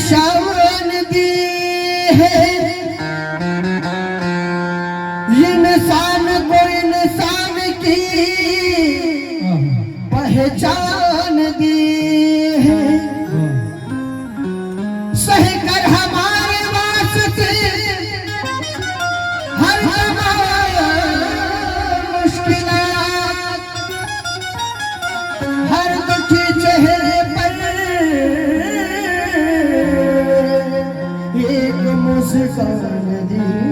शान दी है इंसान को इंसान की पहचान दी है सही कर हमारे वास्ते हर मुश्किलात हर दुखी चेहरे पर एक मुस्कान दी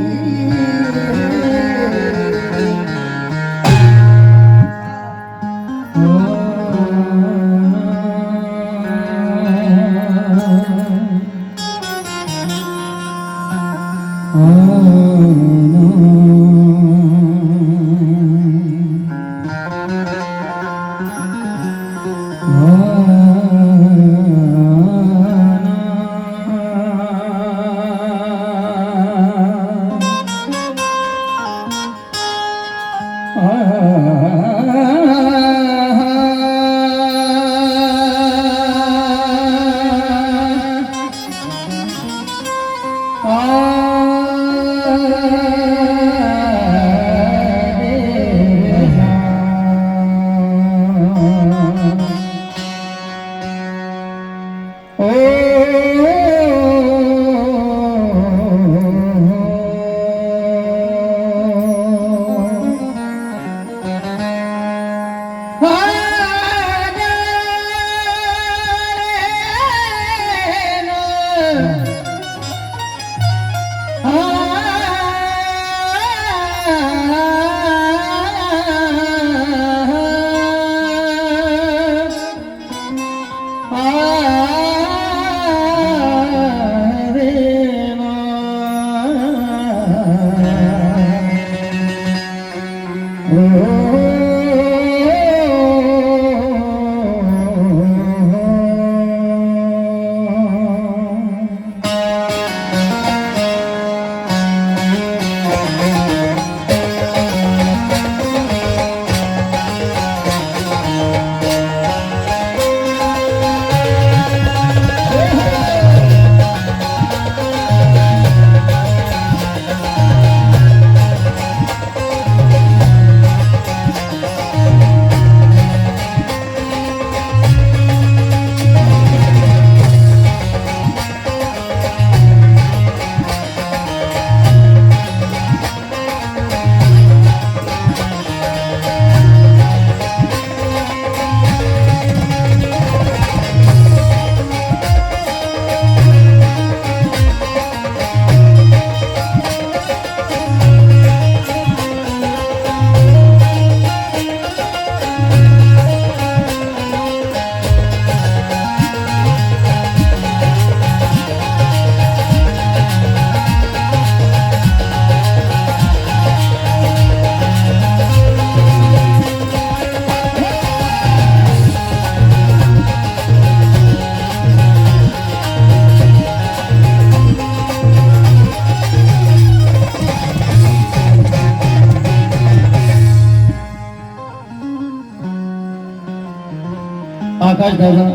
महाराज दादा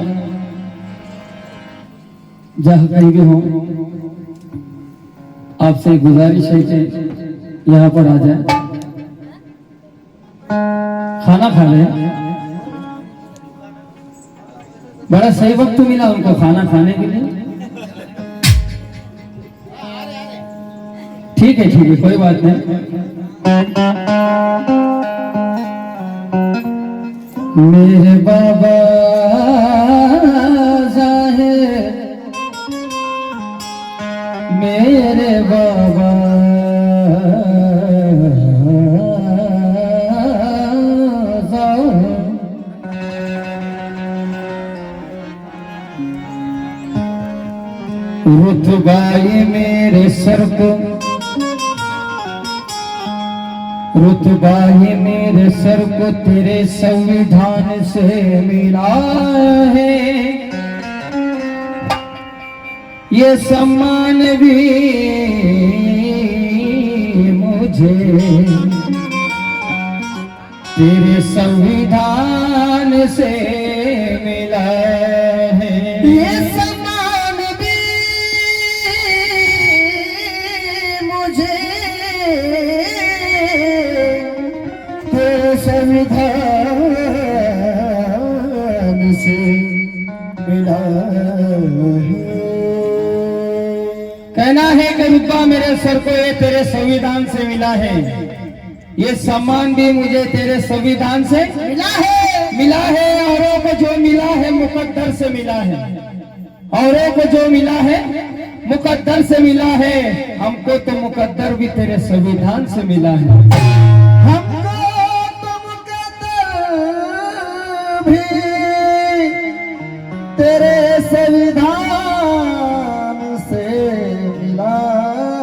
जहाँ कहीं भी हो, आपसे गुजारिश है कि यहाँ पर आ जाए, खाना खा ले। बड़ा सही वक्त मिला उनको खाना खाने के लिए। ठीक है कोई बात नहीं। मेरे बाबा जाहिर, मेरे बाबा रुतबाई मेरे सर को, रुतबाई मेरे सर को तेरे संविधान से मिला है। ये सम्मान भी मुझे तेरे संविधान से मिला है। ये सम्मान भी मुझे तेरे संविधान से मिला है। कहना है कि रुतबा मेरे सर को ये तेरे संविधान से मिला है, ये सम्मान भी मुझे तेरे संविधान से मिला है। औरों को जो मिला है मुकद्दर से मिला है, औरों को जो मिला है मुकद्दर से मिला है। हमको तो मुकद्दर भी तेरे संविधान से मिला है। हमको तो मुकद्दर भी तेरे संविधान से मिला है।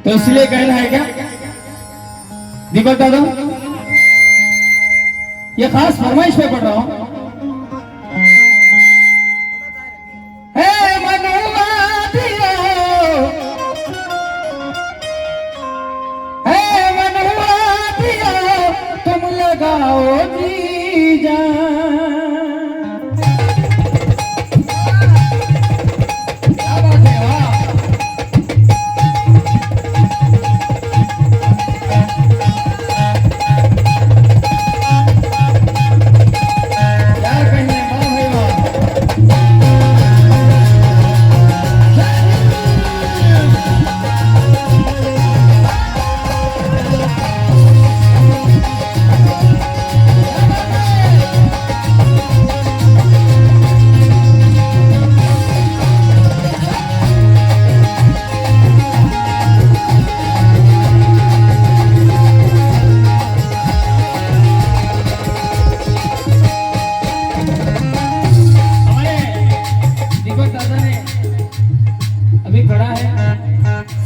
तो इसलिए कहना है क्या दीपक दादा, ये खास फरमाइश पे पढ़ रहा हूं। तुम लगाओ जी जान, क्या बात है, वाह। क्या कहने, वाह भाई वाह।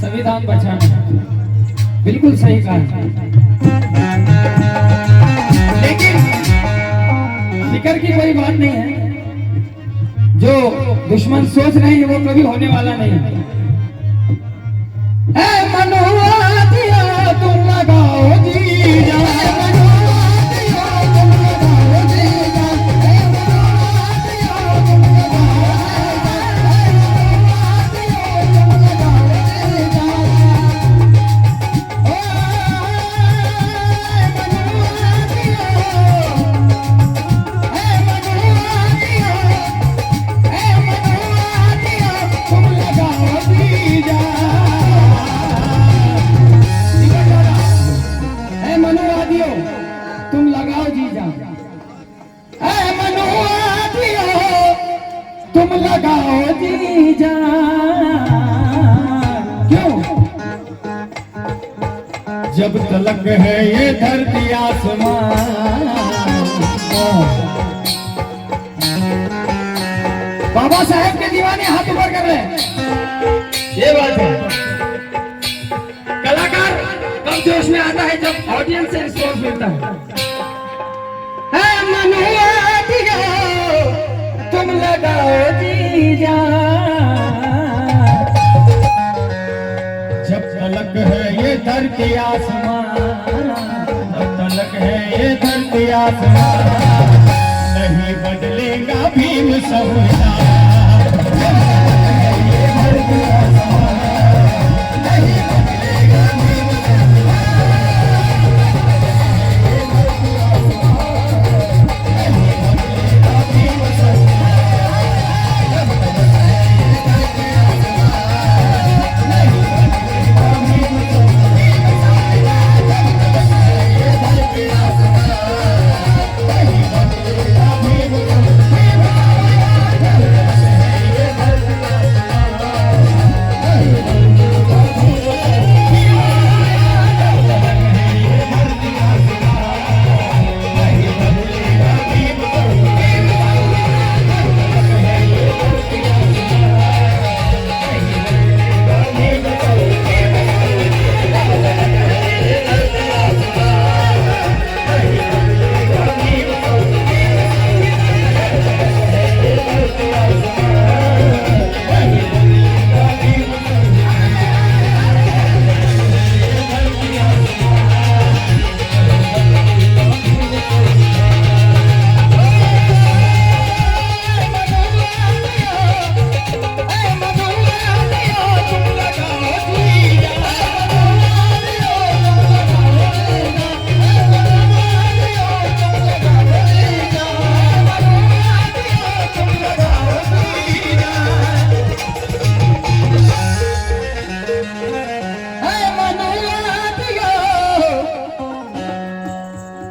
संविधान बचाना, बिल्कुल सही कहा। लेकिन फिक्र की कोई बात नहीं है, जो दुश्मन सोच रहे हैं वो कभी होने वाला नहीं है। मनोवा दिया तुम लगाओ जी जान, तुम लगाओ जी जान, तुम लगाओ जी जान। क्यों? जब तलक है ये धरती आसमान। बाबा साहेब के दीवाने हाथ ऊपर कर रहे हैं, ये बात है। कलाकार कब जोश में आता है जब ऑडियंस से रिस्पॉन्स मिलता है। मनोवा दिया तुम लगाओ जी जान, जब तलक है ये धरती आसमान, जब तलक है ये धरती आसमान, नहीं बदलेगा भीम संविधान।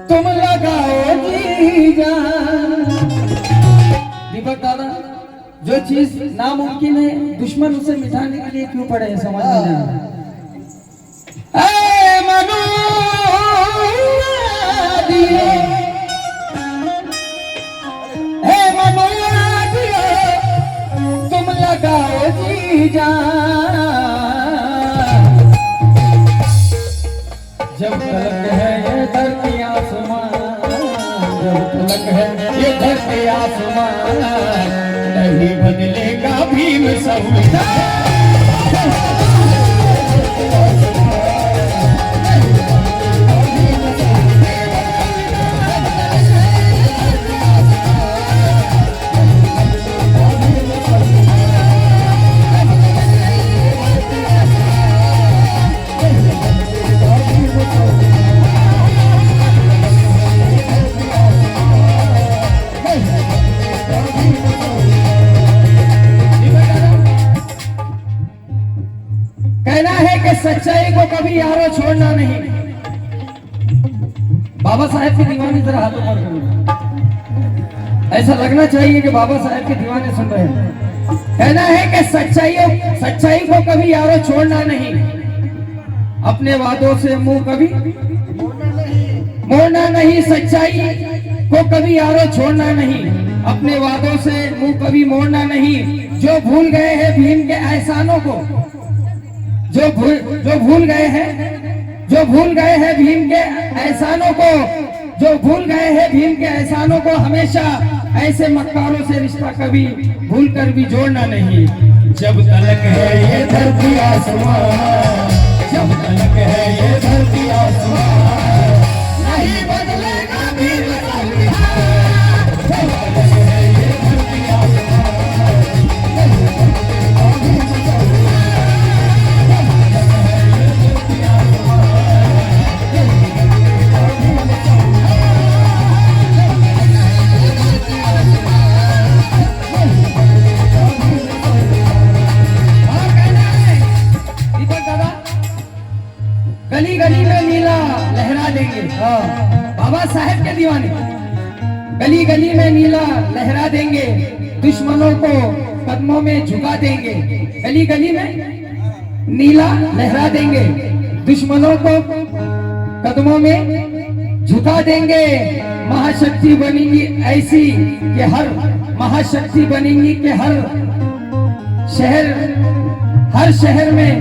तुम लगाओ जी जान। दीपक दादा, जो चीज नामुमकिन है दुश्मन उसे मिटाने के लिए क्यों पड़े, समझ में नहीं आ रहा। तुम लगाओ जी जान। जब तलक है ये धरती आसमान, जब तलक है ये धरती आसमान, नहीं बदलेगा भीम संविधान। कहना है कि सच्चाई को कभी यारो छोड़ना नहीं। बाबा साहेब की दीवानी जरा हाथों पर करो। ऐसा लगना चाहिए कि बाबा साहेब के दीवाने सुन रहे हैं। कहना है कि सच्चाई को कभी यारो छोड़ना नहीं, अपने वादों से मुंह कभी मोड़ना नहीं। सच्चाई को कभी यारो छोड़ना नहीं, अपने वादों से मुंह कभी मोड़ना नहीं। जो भूल गए हैं भीम के एहसानों को, जो भूल गए हैं भीम के एहसानों को, जो भूल गए हैं भीम के एहसानों को, हमेशा ऐसे मक्कारों से रिश्ता कभी भूल कर भी जोड़ना नहीं। जब तलक है ये धरती आसमान, जब तलक है ये धरती आसमान, नहीं बदलेगा भीम संविधान। जब तलक है ये धरती आसमान, गली गली में नीला लहरा देंगे। बाबा साहेब के दीवाने गली गली में नीला लहरा देंगे, दुश्मनों को कदमों में झुका देंगे। गली गली में नीला लहरा देंगे, दुश्मनों को कदमों में झुका देंगे। महाशक्ति बनेंगी ऐसी कि हर महाशक्ति बनेंगी कि हर शहर में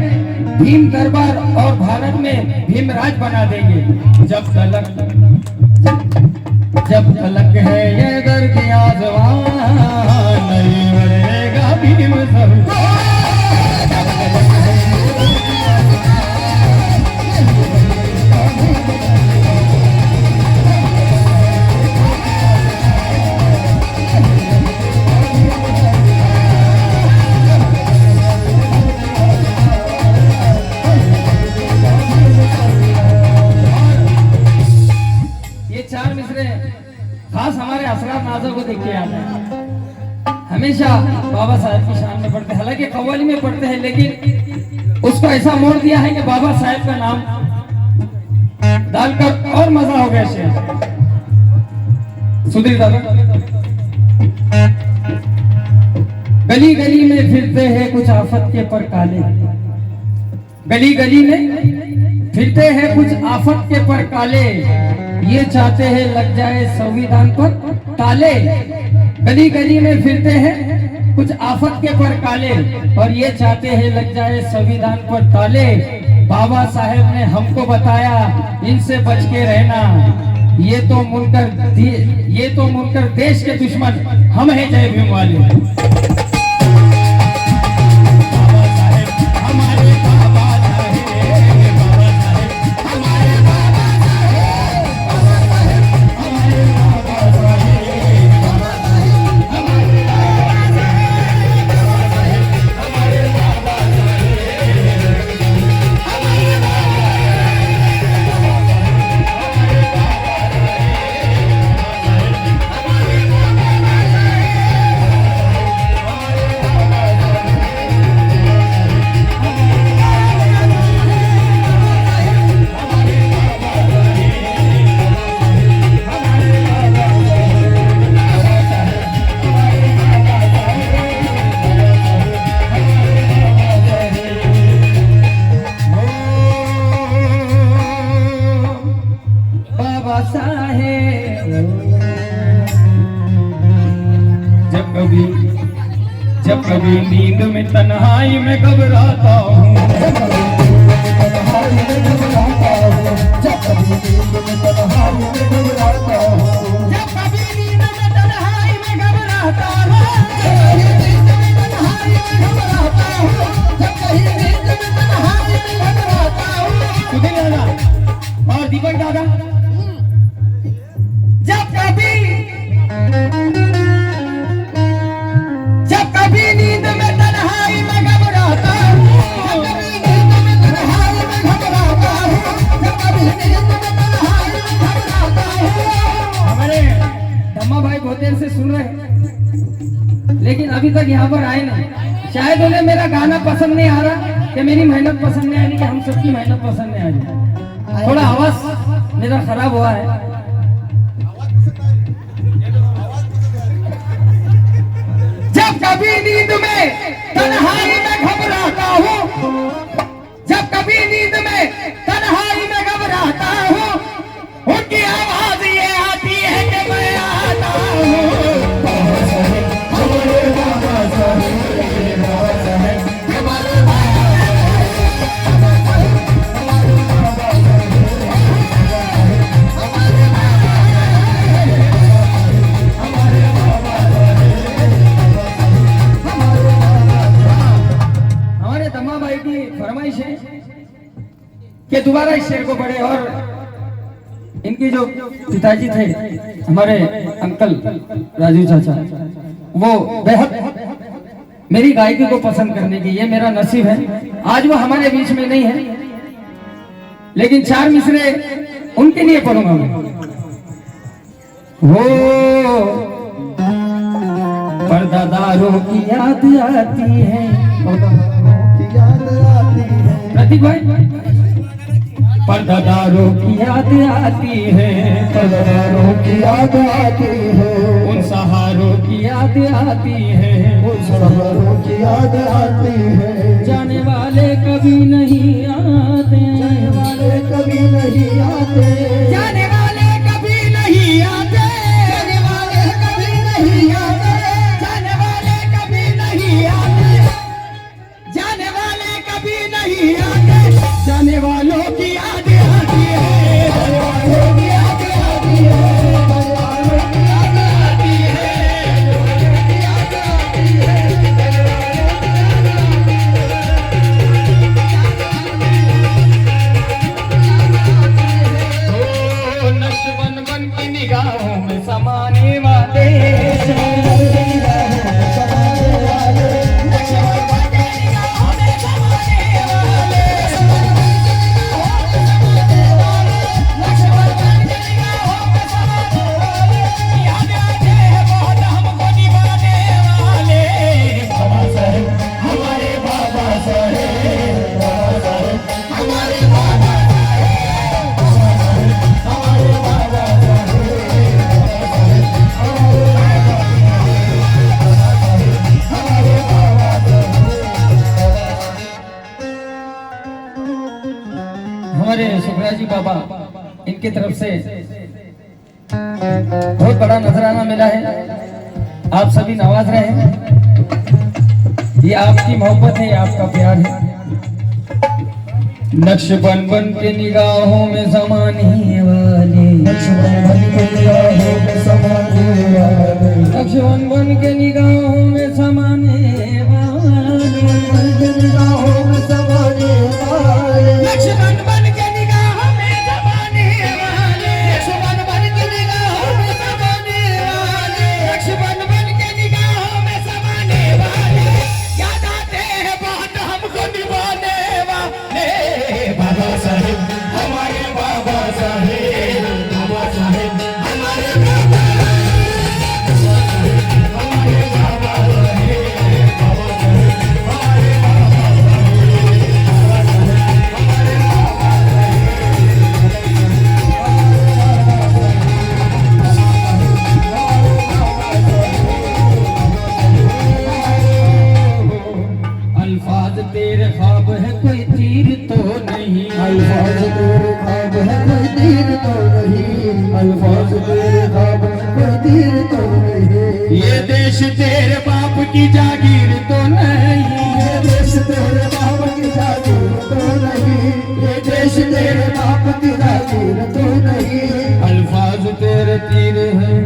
भीम दरबार और भारत में भीम राज बना देंगे। जब तलक है ये धरती आसमान, नहीं बदलेगा भीम संविधान। की याद है। हमेशा बाबा साहेब की शान में पढ़ते हैं, हालांकि कव्वाली में पढ़ते हैं, लेकिन उसको ऐसा मोड़ दिया है कि बाबा साहेब का नाम डालकर और मजा हो गया शेर। सुधीर दादा, गली गली में फिरते हैं कुछ आफत के पर काले, गली गली में फिरते हैं कुछ आफत के पर काले, ये चाहते हैं लग जाए संविधान पर ताले। गली गली में फिरते हैं कुछ आफत के पर काले, और ये चाहते हैं लग जाए संविधान पर ताले। बाबा साहेब ने हमको बताया इनसे बच के रहना, ये तो मुनकर देश के दुश्मन हम हैं जय भीम वाले। जब कभी नींद में तन्हाई में घबराता हूँ, जब कभी नींद में तन्हाई में घबराता हूँ, जब कभी नींद में तन्हाई में घबराता हूँ, सुधीर दादा और दीपक दादा, जब कभी नींद में तन्हाई में घबराता हूँ, हमारे धम्मा भाई बहुत देर से सुन रहे हैं, लेकिन अभी तक यहाँ पर आए नहीं। शायद उन्हें मेरा गाना पसंद नहीं आ रहा, कि मेरी मेहनत पसंद नहीं आ रही, कि हम सबकी मेहनत पसंद नहीं आ रही। थोड़ा आवाज मेरा खराब हुआ है। जब कभी नींद में तन्हाई में घबराता हूँ, जब कभी नींद में तन्हाई में घबराता हूँ, उनकी आवाज ये आती है कि मैं आता हूँ। हमारे दम्मा भाई की फरमाइश है कि दोबारा इस शेर को पढ़े, और इनकी जो पिताजी थे हमारे अंकल राजू चाचा, वो बेहद मेरी गायकी को पसंद करने की, ये मेरा नसीब है। आज वो हमारे बीच में नहीं है, लेकिन चार मिसरे उनके लिए पढ़ूंगा मैं। हो परदादारों की याद आती है, प्रतीक भाई, पर्दादारों की याद आती है, पर्दादारों की याद आती है, उन सहारों की याद आती है, उन सहारों की याद आती है। जाने वाले कभी नहीं आते, जाने वाले कभी नहीं आते, जाने वाले कभी नहीं आते, जाने वाले कभी नहीं आते, जाने वाले कभी नहीं आते, जाने वाले कभी नहीं आते, जाने वालों की याद आती है, जाने वालों की याद आती है, जाने वालों की याद आती है, याद आती है, जाने वालों की याद आती है। हमारे सुखराज जी बाबा इनकी तरफ से बहुत बड़ा नजराना मिला है। आप सभी नवाज रहे हैं। ये आपकी मोहब्बत है, ये आपका प्यार है। नक्श बन बन के निगाहों में समाने वाले, नक्श बन बन के निगाहों में समाने वाले, नक्श बन बन के निगाहों में समाने वाले, निगाहों में समाने वाले, नक्श बन बन के निगाहों में समाने वाले, नक्श बन बन के निगाहों में समाने वाले, नक्श बन बन के निगाहों में समाने वाले, याद आते हैं बहुत हमको निभाने वाले। बाबा साहेब हमारे बाबा साहेब, बाबा साहेब हमारे बाबा, हमारे बाबा साहेब, बाबा साहेब हमारे बाबा अल्फाज तेरे ख्वाब है कोई तीर तो नहीं, अल्फाज तेरे ख्वाब है कोई तीर तो नहीं, अल्फाज तेरे ख्वाब है कोई तीर तो नहीं, ये देश तेरे बाप की जागीर तो नहीं, ये देश तेरे बाप की जागीर तो नहीं, ये देश तेरे बाप की जागीर तो नहीं, अल्फाज तेरे तीर है,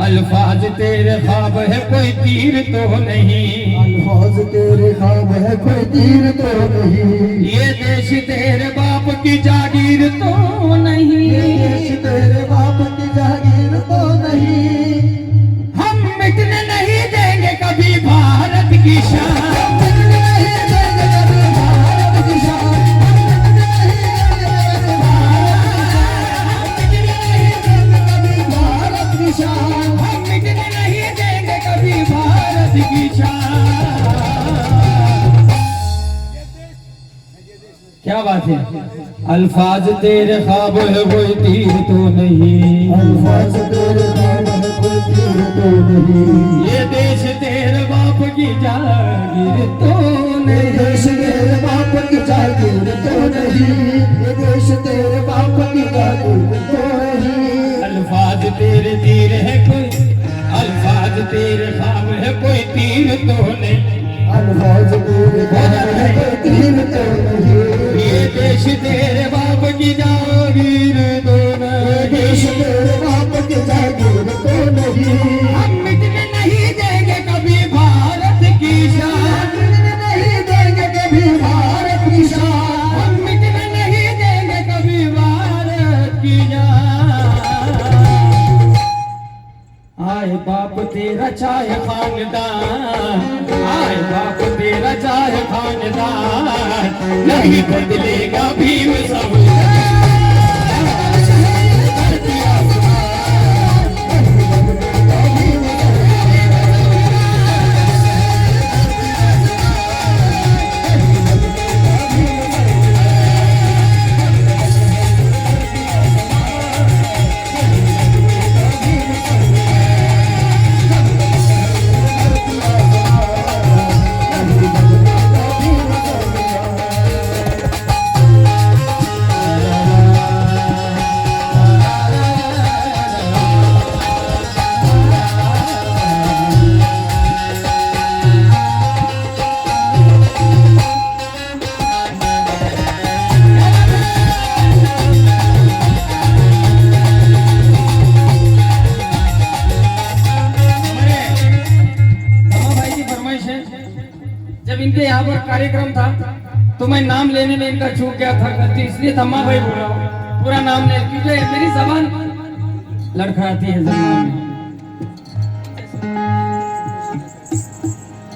अल्फाज तेरे ख्वाब है कोई तीर तो नहीं, अल्फाज तेरे ख्वाब है कोई तीर तो नहीं, ये देश तेरे बाप की जागीर तो नहीं, ये देश तेरे बाप की जागीर तो नहीं, हम मिटने नहीं देंगे कभी भारत की शान, हम मिटने नहीं देंगे कभी भारत की शान, हम मिटने नहीं देंगे कभी भारत की शान, हम मिटने नहीं देंगे कभी भारत की शान। क्या बात है। अल्फाज तेरे ख्वाब है कोई तीर तो नहीं, अल्फाज तेरे ख्वाब है कोई तीर तो नहीं, ये देश तेरे बाप की जागीर तो ये नहीं, देश तेरे बाप की जागीर तो नहीं, ये देश तेरे बाप की जागीर तो नहीं, अल्फाज तेरे तीर है कोई, अल्फाज तेरे ख्वाब है कोई तीर तो नहीं, अल्फाज तेरे ख्वाब है कोई तीर तो नहीं, ये देश तेरे बाप की जागीर तो ये देश नहीं, तेरे बाप की जागीर तो नहीं, हम मिटने नहीं देंगे कभी भारत की शान, हम मिटने नहीं देंगे कभी भारत की शान, हम मिटने नहीं देंगे कभी भारत की जान। आए बाप तेरा चाहे खानदान, आए बाप तेरा चाहे खानदान, नहीं बदलेगा भीम संविधान। जब इनके यहाँ पर कार्यक्रम था तो मैं नाम लेने में इनका चूक गया था गलती, इसलिए धम्मा भाई बोल रहा हूँ, पूरा नाम ले, क्योंकि मेरी जबान लड़खड़ाती है जबान में।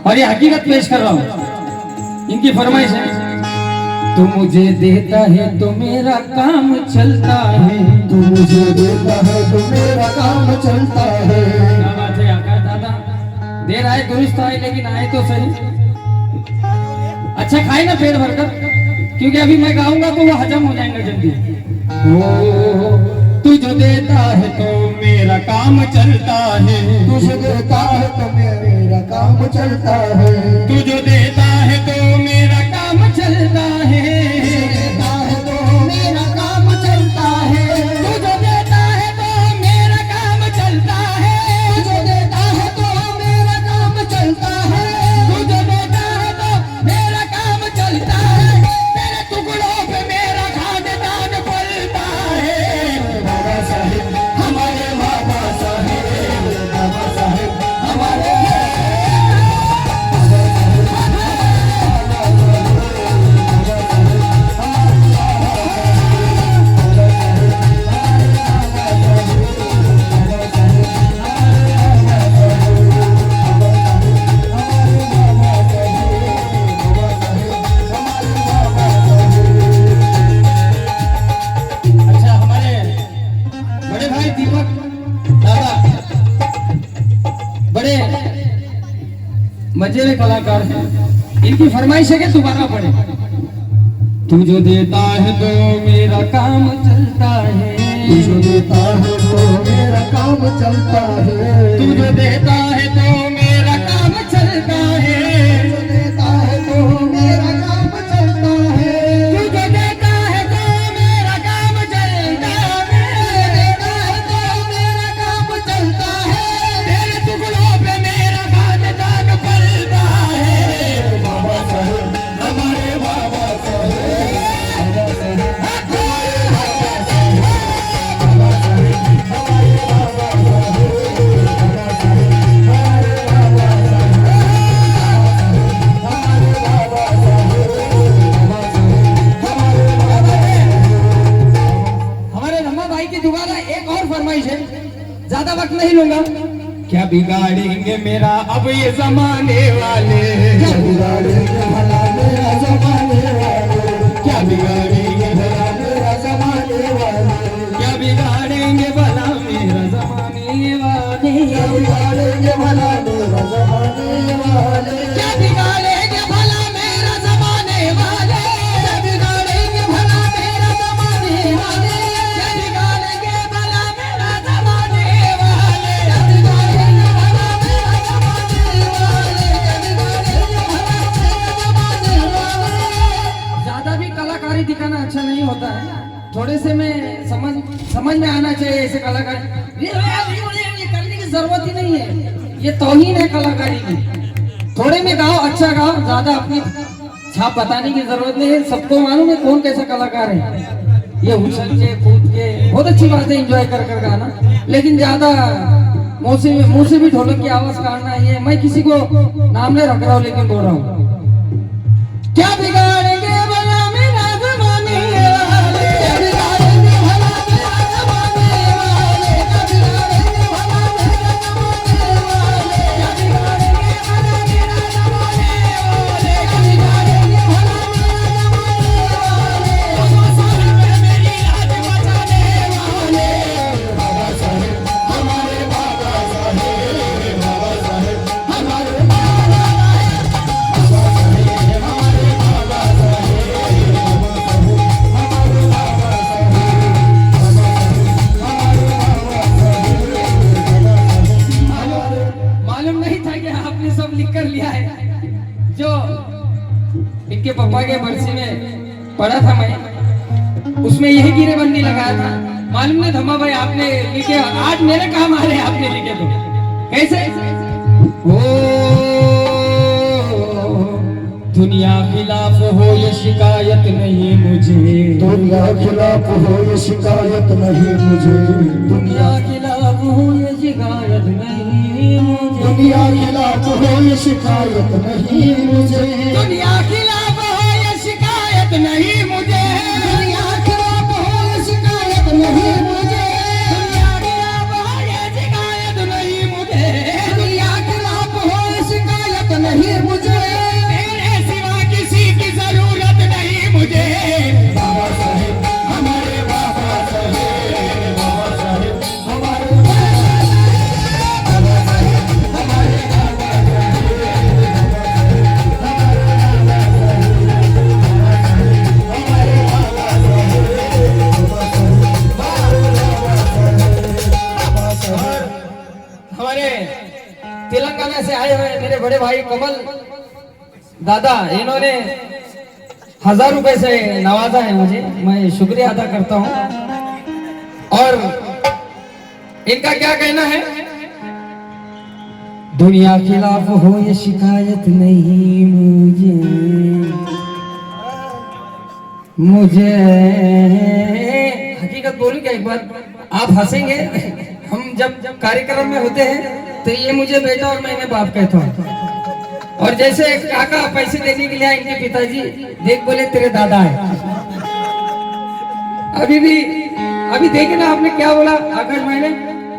और ये हकीकत पेश कर रहा हूँ, इनकी फरमाइश है। तू मुझे देता है तो मेरा काम चलता है, तू मुझे देता है तो मेरा काम चलता है, क्या बात है आका दादा, देर आए दुरुस्त आए लेकिन आए तो सही। अच्छा खाए ना पेट भरकर, क्योंकि अभी मैं गाऊंगा तो वो हजम हो जाएंगे जल्दी। ओ तू जो देता है तो मेरा काम चलता है, तुझे देता है तो मेरा काम चलता है, तू जो देता है तो मेरा काम चलता है, तुझे देता है तो सजे हुए कलाकार हैं, इनकी फरमाइश है कि दोबारा पढ़े। तू जो देता है तो मेरा काम चलता है, तू जो देता है तो मेरा काम चलता है, तू जो देता है तो मेरा काम चलता है, तू जो देता है तो मेरा काम चलता है, तू जो देता है तो मेरा काम चलता है, देता है तो मेरा काम चलता है, तेरे टुकड़ों पे मेरा खानदान पलता है। बाबा साहेब हमारे बाबा साहेब, बाबा साहेब हमारे धम्मा भाई की दोबारा एक और फरमाइश है, ज्यादा वक्त नहीं लूंगा। क्या बिगाड़ेंगे मेरा अब ये जमाने वाले, क्या बिगाड़ेंगे भला मेरा जमाने वाले, क्या बिगाड़ेंगे भला मेरा जमाने वाले, क्या बिगाड़ेंगे भला मेरा जमाने वाले, क्या बिगाड़ेंगे भला मेरा जमाने वाले, क्या बिगाड़ेंगे भला मेरा जमाने वाले, क्या बिगाड़ेंगे भला मेरा जमाने वाले, क्या बिगाड़ेंगे भला मेरा जमाने वाले, क्या बिगाड़ेंगे भला मेरा जमाने वाले, क्या बिगाड़ेंगे भला मेरा जमाने वाले। ज्यादा भी कलाकारी दिखाना अच्छा नहीं होता है, थोड़े से में समझ में आना चाहिए ऐसे कलाकारी। ये करने की जरूरत ही नहीं है, ये तौहीन है कलाकारी की। थोड़े में गाओ, अच्छा गाओ, ज्यादा अपनी छाप बताने की जरूरत नहीं है। सबको मालूम है कौन कैसा कलाकार है। ये उछल के कूद के बहुत अच्छी बात है, एंजॉय कर कर गाना, लेकिन ज्यादा मुंह से भी ढोलक की आवाज काटना, ये मैं किसी को नाम नहीं रख रहा हूँ, लेकिन बोल रहा हूँ। क्या बिगाड़ेंगे भला मेरा जमाने वाले, क्या बिगाड़ेंगे भला मेरा जमाने वाले, क्या बिगाड़ेंगे भला मेरा जमाने वाले, क्या बिगाड़ेंगे भला मेरा जमाने वाले, क्या बिगाड़ेंगे भला मेरा जमाने वाले। साहिब है मेरी लाज बचाने वाले, बाबा साहेब हमारे बाबा साहेब, बाबा साहेब हमारे बाबा साहेब, बाबा साहेब हमारे बाबा साहेब, बाबा साहेब हमारे बाबा साहेब, बाबा साहेब हमारे बाबा साहेब, हमारे मालूम नहीं था कि आपने सब लिख कर लिया है। जो इनके पापा के बरसी में पढ़ा था मैं, उसमें यही गिरेबंदी लगाया था। मालूम नहीं धम्मा भाई आपने लिखे, आज मेरे काम आ रहे हैं आपने लिखे तो। कैसे? ओ दुनिया खिलाफ हो ये शिकायत नहीं मुझे, दुनिया खिलाफ हो ये शिकायत नहीं मुझे, दुनिया खिलाफ हो ये शिकायत नहीं मुझे, दुनिया खिलाफ हो ये शिकायत नहीं मुझे, दुनिया खिलाफ हो ये शिकायत नहीं मुझे, दुनिया खिलाफ हो ये शिकायत नहीं मुझे, दुनिया खिलाफ हो ये शिकायत नहीं मुझे, दुनिया खिलाफ हो ये शिकायत नहीं मुझे, तेरे सिवा किसी की जरूरत नहीं मुझे। बाबा साहेब हमारे बाबा साहेब, बाबा साहेब हमारे बाबा साहेब, बाबा साहेब हमारे बाबा हमारे तेलंगाना से आए हुए मेरे बड़े भाई कमल दादा, इन्होंने 1000 रुपए से नवाजा है मुझे, मैं शुक्रिया अदा करता हूँ। और इनका क्या कहना है? दुनिया खिलाफ हो ये शिकायत नहीं मुझे हकीकत बोलूं क्या एक बार? आप हंसेंगे, हम जब कार्यक्रम में होते हैं तो ये मुझे बेटा और मैं इन्हें बाप कहता हूँ। और जैसे काका पैसे देने के लिए आए इनके पिताजी, देख बोले तेरे दादा है। अभी देखे ना आपने क्या बोला आकाश भाई ने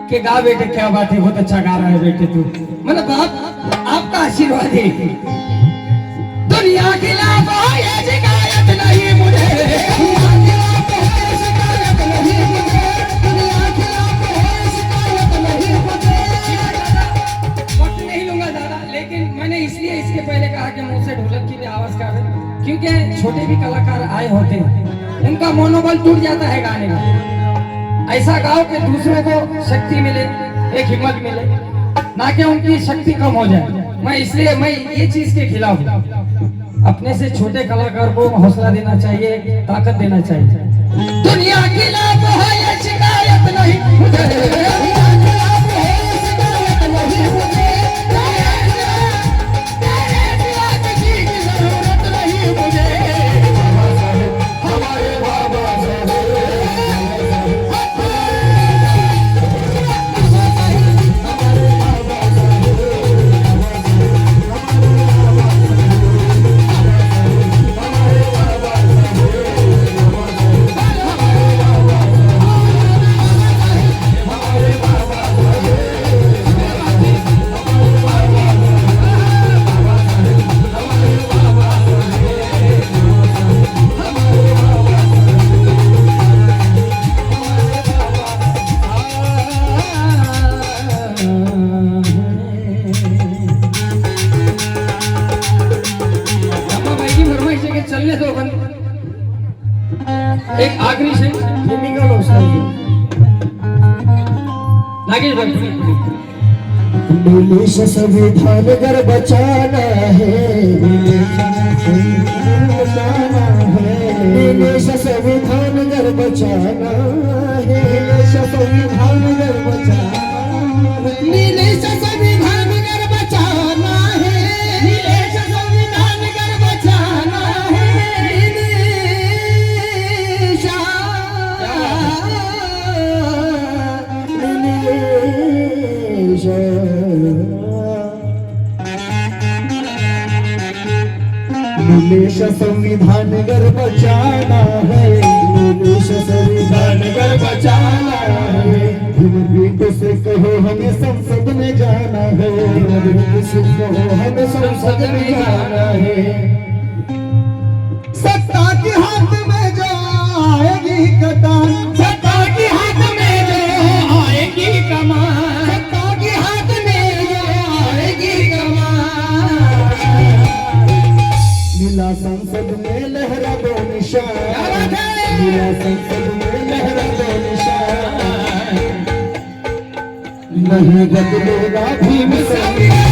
कि गा बेटे, क्या बात है, बहुत अच्छा गा रहा है बेटे तू, मतलब बाप आपका आशीर्वाद है। दुनिया खिलाफ हो ये शिकायत नहीं मुझे, दुनिया खिलाफ हो ये शिकायत नहीं मुझे, दुनिया खिलाफ हो ये शिकायत नहीं मुझे। वक्त नहीं लूंगा ज्यादा, लेकिन मैंने इसलिए इसके पहले कहा कि मुंह से ढोलक की भी आवाज कर रहे, क्योंकि छोटे भी कलाकार आए होते हैं, उनका मनोबल टूट जाता है गाने का। ऐसा गाओ कि दूसरों को शक्ति मिले, एक हिम्मत मिले, ना कि उनकी शक्ति कम हो जाए। मैं इसलिए मैं ये चीज के खिलाफ हूं। अपने से छोटे कलाकार को हौसला देना चाहिए, ताकत देना चाहिए। दुनिया के खिलाफ है ये शिकायत नहीं मुझे, दुनिया के खिलाफ है ये शिकायत नहीं मुझे, तेरे खिलाफ की जरूरत नहीं मुझे। हमारे बाबा चलने दो बंद। एक आखिरी से निकालो नागेश भाई। इंग्लिश संविधान कर बचाना है, इंग्लिश संविधान कर बचाना है, इंग्लिश संविधान कर बचाना है, इंग्लिश संविधान कर बचाना है, इंग्लिश संविधान कर बचाना है, इंग्लिश संविधान कर बचाना है, इंग्लिश संविधान कर बचाना है। हिंदी से कहो हमें संसद में जाना है, हिंदी से कहो हमें संसद में जाना है। सत्ता के हाथ में जो आएगी कमान, सत्ता के हाथ में जो आएगी कमान, सत्ता के हाथ में जो आएगी कमान। मिला संसद में लहरा दो निशान, मिला संसद में लहरा दो निशान। नहीं बदलेगा भीम संविधान।